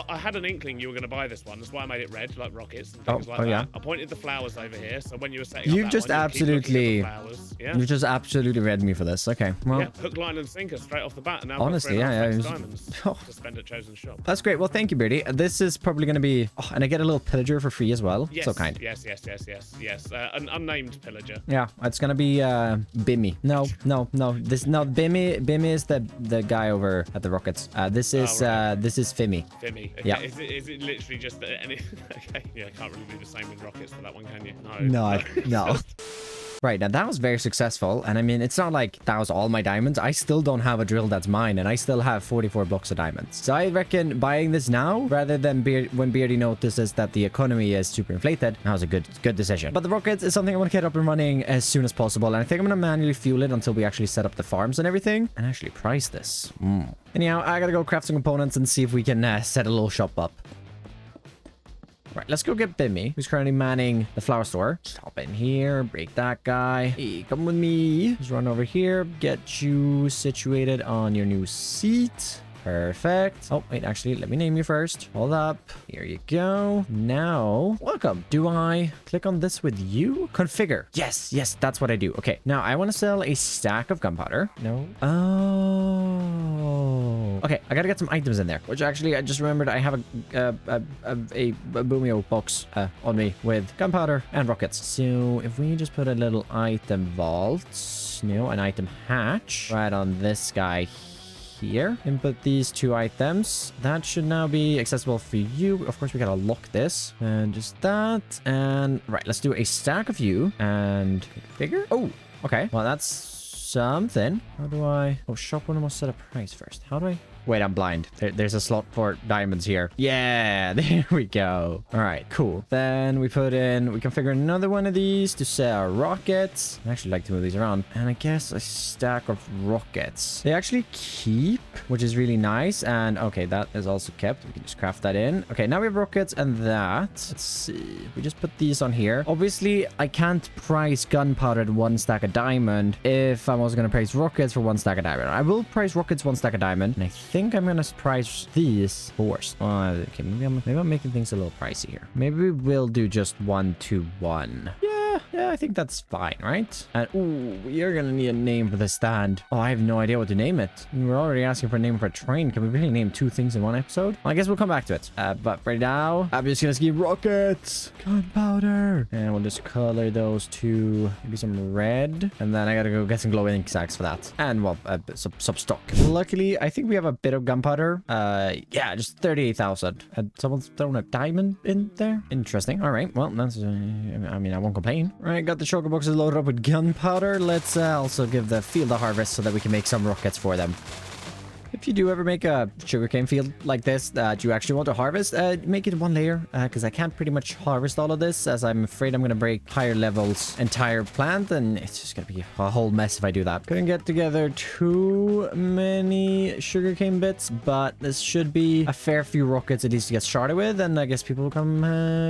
I had an inkling you were going to buy this one. That's why I made it red, like rockets and Oh, things like oh, that. yeah. I pointed the flowers over here, so when you were setting You've up that just one, you'd keep looking at the absolutely, flowers. Yeah. you just absolutely read me for this. Okay, well, Yeah, hook, line, and sinker straight off the bat. And now honestly, I've got 3.5 yeah, stacks diamonds Oh. to spend at Chosen Shop. that's great. Well, thank you, Beardy. This is probably going to be, oh, and I get a little pillager for free as well. Yes, So kind. Yes. An unnamed pillager. Yeah, it's gonna be Bimmy. No. Bimmy is the guy over at the Rockets. This is right. this is Fimmy. Fimmy. Yeah. Is it literally just any? Okay. Yeah, can't really do the same with rockets for that one, can you? No. Right, now that was very successful, and I mean, it's not like that was all my diamonds. I still don't have a drill that's mine, and I still have 44 blocks of diamonds. So I reckon buying this now, rather than when Beardy notices that the economy is super inflated, that was a good decision. But the rockets is something I want to get up and running as soon as possible, and I think I'm going to manually fuel it until we actually set up the farms and everything, and actually price this. Anyhow, I gotta go craft some components and see if we can set a little shop up. Right, let's go get Bimmy, who's currently manning the flower store. Just hop in here, break that guy. Hey, come with me. Just run over here, get you situated on your new seat. Perfect. Oh, wait, actually, let me name you first. Hold up. Here you go. Now, welcome. Do I click on this with you? Configure. Yes, that's what I do. Okay, now I want to sell a stack of gunpowder. No. Oh. Okay, I gotta get some items in there, which actually, I just remembered I have a boomio box on me with gunpowder and rockets. So if we just put a little item vault, an item hatch right on this guy here, input these 2 items. That should now be accessible for you. Of course, we gotta lock this and just that. And right, let's do a stack of you and bigger. Oh, okay. Well, that's something. How do I? Oh, shop one must set a price first. How do I? Wait, I'm blind. There's a slot for diamonds here. Yeah, there we go. All right, cool. Then we configure another one of these to sell rockets. I actually like to move these around. And I guess a stack of rockets. They actually keep, which is really nice. And okay, that is also kept. We can just craft that in. Okay, now we have rockets and that. Let's see. We just put these on here. Obviously, I can't price gunpowder at 1 stack of diamond if I'm also going to price rockets for 1 stack of diamond. I will price rockets 1 stack of diamond. And I think I'm gonna price these first. Okay, maybe I'm making things a little pricey here. Maybe we will do just 1 to 1. Yeah, I think that's fine, right? And ooh, you're gonna need a name for the stand. Oh, I have no idea what to name it. We're already asking for a name for a train. Can we really name 2 things in 1 episode? Well, I guess we'll come back to it. But right now, I'm just gonna skip rockets, gunpowder, and we'll just color those to maybe some red. And then I gotta go get some glow ink sacks for that. And well, some stock. Luckily, I think we have a bit of gunpowder. Yeah, just 38,000. And someone's thrown a diamond in there. Interesting. All right. Well, that's. I mean, I won't complain. Right, got the shulker boxes loaded up with gunpowder. Let's also give the field a harvest so that we can make some rockets for them. If you do ever make a sugarcane field like this that you actually want to harvest, make it 1 layer, because I can't pretty much harvest all of this, as I'm afraid I'm going to break higher levels entire plant, and it's just going to be a whole mess if I do that. Couldn't get together too many sugarcane bits, but this should be a fair few rockets at least to get started with, and I guess people will come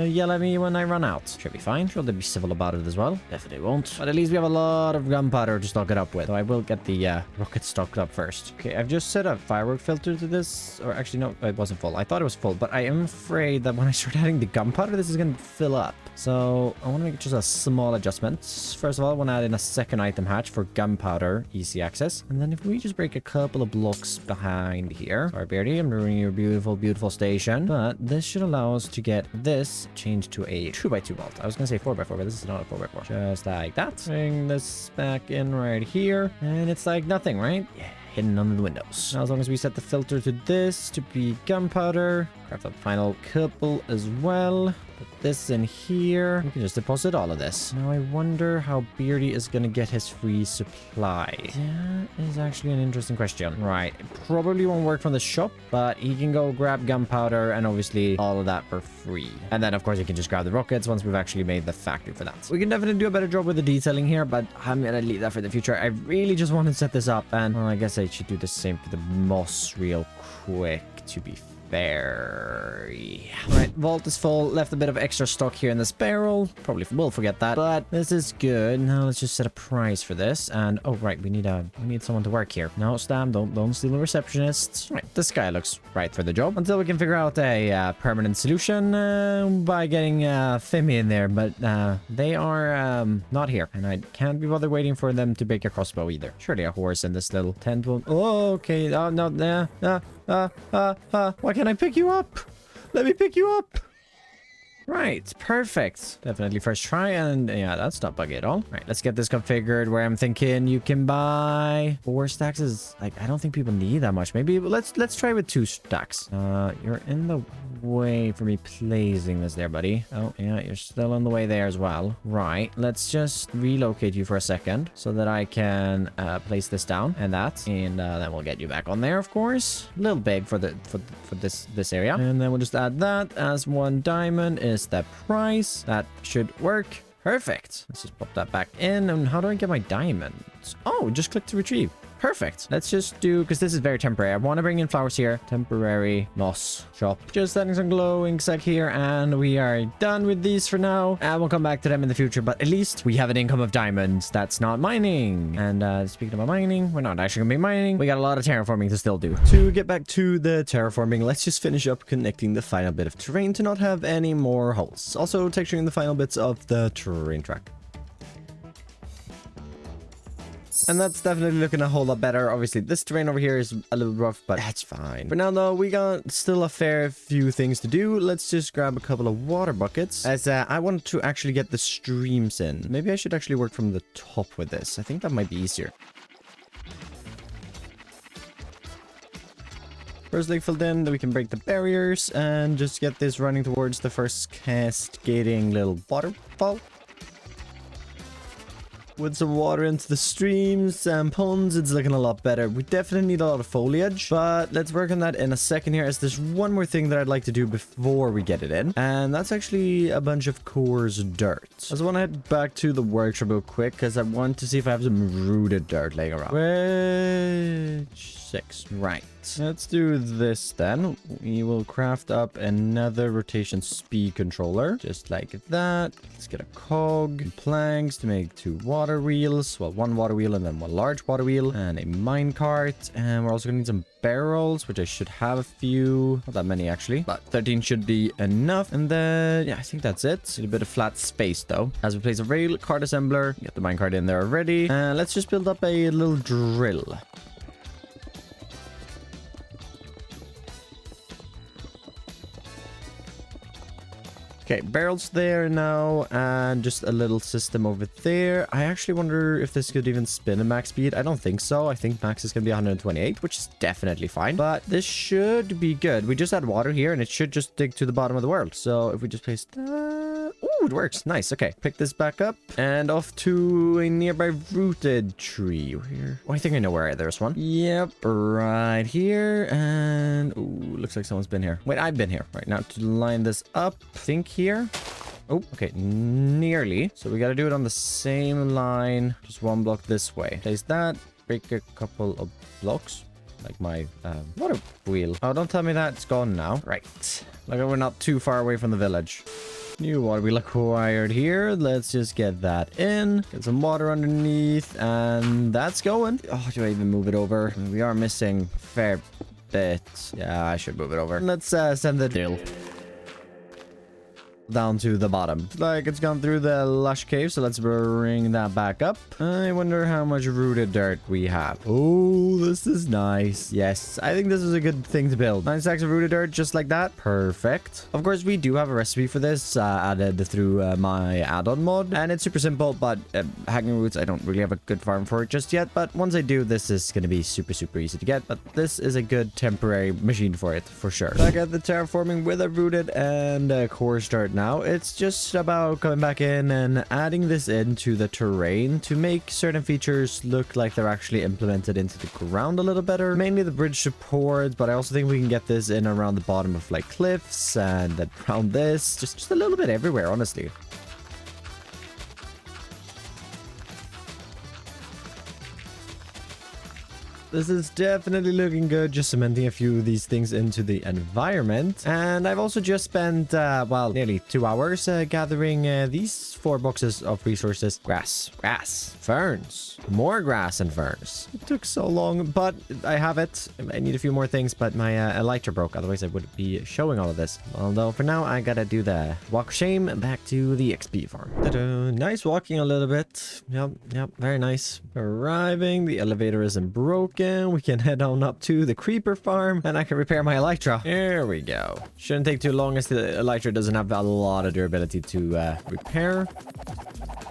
yell at me when I run out. Should be fine. Sure, they'll be civil about it as well. Definitely won't. But at least we have a lot of gunpowder to stock it up with, so I will get the rockets stocked up first. Okay, I've just set up a firework filter to this. Or actually, no, it wasn't full. I thought it was full, but I am afraid that when I start adding the gunpowder, this is going to fill up. So I want to make just a small adjustment. First of all, I want to add in a second item hatch for gunpowder, easy access. And then if we just break a couple of blocks behind here. Sorry, Beardy, I'm ruining your beautiful, beautiful station. But this should allow us to get this changed to a 2x2 vault. I was going to say 4x4, but this is not a 4x4. Just like that. Bring this back in right here. And it's like nothing, right? Yeah. Hidden under the windows. Now, as long as we set the filter to this to be gunpowder, craft the final couple as well. Put this in here. We can just deposit all of this. Now, I wonder how Beardy is going to get his free supply. That is actually an interesting question. Right. It probably won't work from the shop, but he can go grab gunpowder and obviously all of that for free. And then, of course, he can just grab the rockets once we've actually made the factory for that. We can definitely do a better job with the detailing here, but I'm going to leave that for the future. I really just want to set this up, and well, I guess I should do the same for the moss real quick, to be fair. Yeah. Right, vault is full. Left a bit of extra stock here in this barrel. Probably will forget that, but this is good. Now let's just set a price for this. And oh right, we need someone to work here. No, Stam, don't steal the receptionists. Right, this guy looks right for the job. Until we can figure out a permanent solution by getting Fimi in there, but they are not here, and I can't be bothered waiting for them to break a crossbow either. Surely a horse in this little tent will. Oh, okay. Oh no, why can't I pick you up? Let me pick you up. Right, perfect. Definitely first try, and yeah, that's not buggy at all. Right, let's get this configured where I'm thinking you can buy 4 stacks is like, I don't think people need that much. Maybe let's try with 2 stacks. You're in the way for me placing this there, buddy. Oh yeah, you're still on the way there as well. Right, let's just relocate you for a second so that I can place this down and that, and then we'll get you back on there, of course. A little big for this area, and then we'll just add that as 1 diamond is the price. That should work. Perfect. Let's just pop that back in. And how do I get my diamonds? Oh, just click to retrieve. Perfect. Let's just do, because this is very temporary. I want to bring in flowers here. Temporary moss shop. Just adding some glowing sec here, and we are done with these for now. And we'll come back to them in the future, but at least we have an income of diamonds. That's not mining. And speaking about mining, we're not actually going to be mining. We got a lot of terraforming to still do. To get back to the terraforming, let's just finish up connecting the final bit of terrain to not have any more holes. Also texturing the final bits of the terrain track. And that's definitely looking a whole lot better. Obviously, this terrain over here is a little rough, but that's fine. For now, though, we got still a fair few things to do. Let's just grab a couple of water buckets, as I want to actually get the streams in. Maybe I should actually work from the top with this. I think that might be easier. First lake filled in, then we can break the barriers and just get this running towards the first cascading little waterfall. With some water into the streams and ponds, it's looking a lot better. We definitely need a lot of foliage, but let's work on that in a second here, as there's one more thing that I'd like to do before we get it in, and that's actually a bunch of coarse dirt. I just want to head back to the workshop real quick, because I want to see if I have some rooted dirt laying around. Which 6, right. Let's do this then. We will craft up another rotation speed controller, just like that. Let's get a cog, planks to make 2 water wheels. Well, 1 water wheel and then 1 large water wheel, and a mine cart. And we're also gonna need some barrels, which I should have a few. Not that many actually, but 13 should be enough. And then yeah, I think that's it. Need a bit of flat space though, as we place a rail cart assembler. Get the mine cart in there already, and let's just build up a little drill. Okay, barrels there now, and just a little system over there. I actually wonder if this could even spin at max speed. I don't think so. I think max is going to be 128, which is definitely fine. But this should be good. We just add water here, and it should just dig to the bottom of the world. So if we just place that... Ooh, it works. Nice. Okay, pick this back up, and off to a nearby rooted tree. Here. Oh, I think I know where there's one. Yep, right here. And ooh, looks like someone's been here. Wait, I've been here. Right now, to line this up, I think here. Oh, okay, nearly. So we got to do it on the same line, just 1 block this way. Place that, break a couple of blocks, like my water wheel. Oh, don't tell me that it's gone now. Right, like we're not too far away from the village. New water wheel acquired here. Let's just get that in. Get some water underneath, and that's going. Oh, do I even move it over? We are missing a fair bit. Yeah, I should move it over. Let's send the drill down to the bottom. Like it's gone through the lush cave, so let's bring that back up. I wonder how much rooted dirt we have. Oh, this is nice. Yes, I think this is a good thing to build. 9 stacks of rooted dirt, just like that. Perfect. Of course, we do have a recipe for this added through my add-on mod, and it's super simple, but hacking roots, I don't really have a good farm for it just yet, but once I do, this is going to be super easy to get, but this is a good temporary machine for it, for sure. So I got the terraforming with a rooted and coarse dirt now. It's just about coming back in and adding this into the terrain to make certain features look like they're actually implemented into the ground a little better. Mainly the bridge support, but I also think we can get this in around the bottom of like cliffs and then around this. Just a little bit everywhere, honestly. This is definitely looking good, just cementing a few of these things into the environment. And I've also just spent, well, nearly 2 hours gathering these 4 boxes of resources. Grass, ferns, more grass and ferns. It took so long, but I have it. I need a few more things, but my elytra broke. Otherwise, I would be showing all of this. Although for now, I gotta do the walk of shame back to the XP farm. Ta-da. Nice walking a little bit. Yep, very nice. Arriving, the elevator isn't broken. We can head on up to the creeper farm and I can repair my elytra. There we go. Shouldn't take too long as the elytra doesn't have a lot of durability to repair.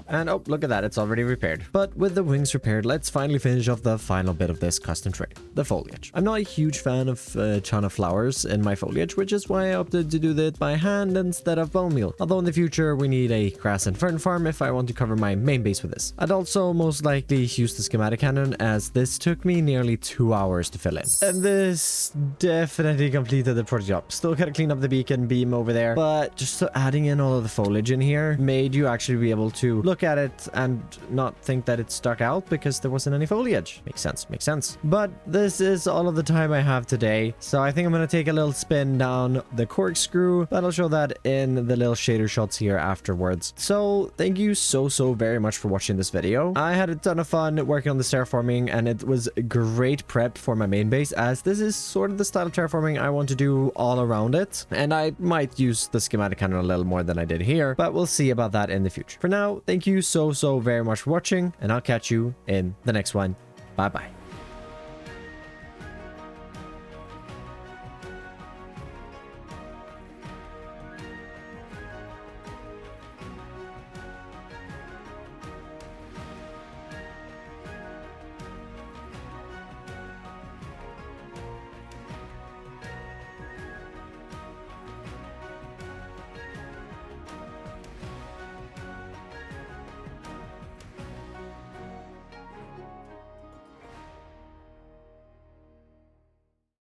And oh, look at that, it's already repaired. But with the wings repaired, let's finally finish off the final bit of this custom trait, the foliage. I'm not a huge fan of a ton of flowers in my foliage, which is why I opted to do that by hand instead of bone meal. Although in the future, we need a grass and fern farm if I want to cover my main base with this. I'd also most likely use the schematic cannon, as this took me nearly 2 hours to fill in. And this definitely completed the project job. Still gotta clean up the beacon beam over there, but just so adding in all of the foliage in here made you actually be able to look at it and not think that it's stuck out because there wasn't any foliage. Makes sense. But this is all of the time I have today, so I think I'm gonna take a little spin down the corkscrew, but I'll show that in the little shader shots here afterwards. So thank you so very much for watching this video. I had a ton of fun working on the terraforming, and it was great prep for my main base, as this is sort of the style of terraforming I want to do all around it, and I might use the schematic cannon a little more than I did here, but we'll see about that in the future. For now, thank you so very much for watching, and I'll catch you in the next one. Bye bye.